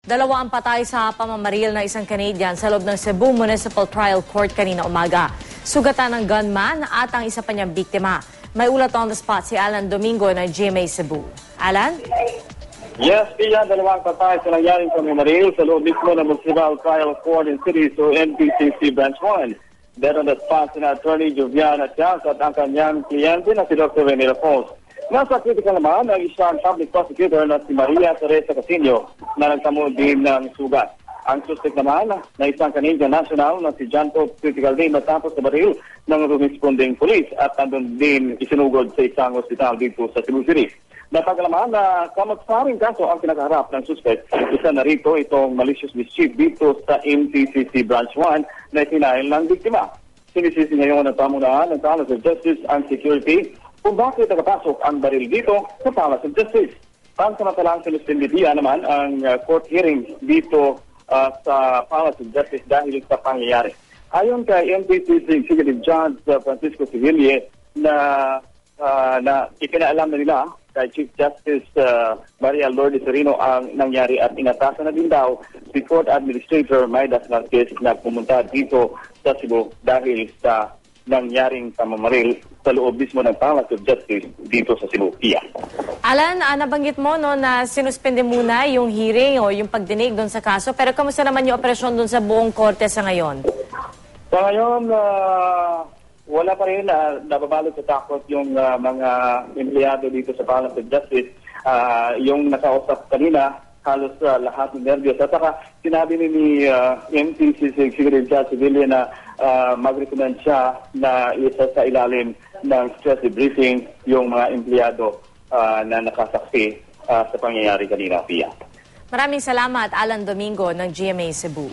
Dalawa ang patay sa pamamaril ng isang Canadian sa loob ng Cebu Municipal Trial Court kanina umaga. Sugatan ng gunman at ang isa pa niyang biktima. May ulat on the spot si Alan Domingo ng GMA Cebu. Alan? Yes, Pia, dalawang patay sa nangyaring pamamaril sa loob mismo ng Municipal Trial Court in City so MPCC Branch 1. There on the spot sina Attorney Joviana Tias at ang kanyang kliyente na si Dr. Rene Ramos. Nasa kritikal naman ang isang public prosecutor na si Maria Teresa Casino na nagtamo din ng sugat. Ang suspect naman na isang Canadian national na si John Pope critical din matapos na baril ng responding police at nandun din isinugod sa isang ospital dito sa Cebu City. Napagalaman na kamagsaring kaso ang pinakaharap ng suspect. Isa na rito itong malicious mischief dito sa MTCC Branch 1 na itinahil ng biktima. Sinisisi ngayon ng pamunuan ng Palace of Justice and Security kung bakit nakapasok ang baril dito sa Palace of Justice. Pansamantalang sinuspindidiya naman ang court hearing dito sa Palace of Justice dahil sa pangyayari. Ayon kay MPCC Executive Judge Francisco Seville na ipinaalam na nila kay Chief Justice Maria Lourdes Serino ang nangyari at inatasan na din daw si Court Administrator Maidas Narquez na pumunta dito sa Cebu dahil sa nangyaring pamamaril sa loob mismo ng Palace of Justice dito sa Cebu. Alan, nabanggit mo na sinuspende muna yung hearing o yung pagdinig doon sa kaso, pero kamusta naman yung operasyon doon sa buong korte sa ngayon? Sa ngayon, wala pa rin nababalot sa takot yung mga empleyado dito sa Palace of Justice. Yung nakausap kanina, halos lahat ng nervyos. At saka sinabi ni MTCC Executive Judge Sevilla na mag-recommend siya na isa sa ilalim ng stress debriefing yung mga empleyado na nakasaksi sa pangyayari kanina, Pia. Maraming salamat, Alan Domingo ng GMA Cebu.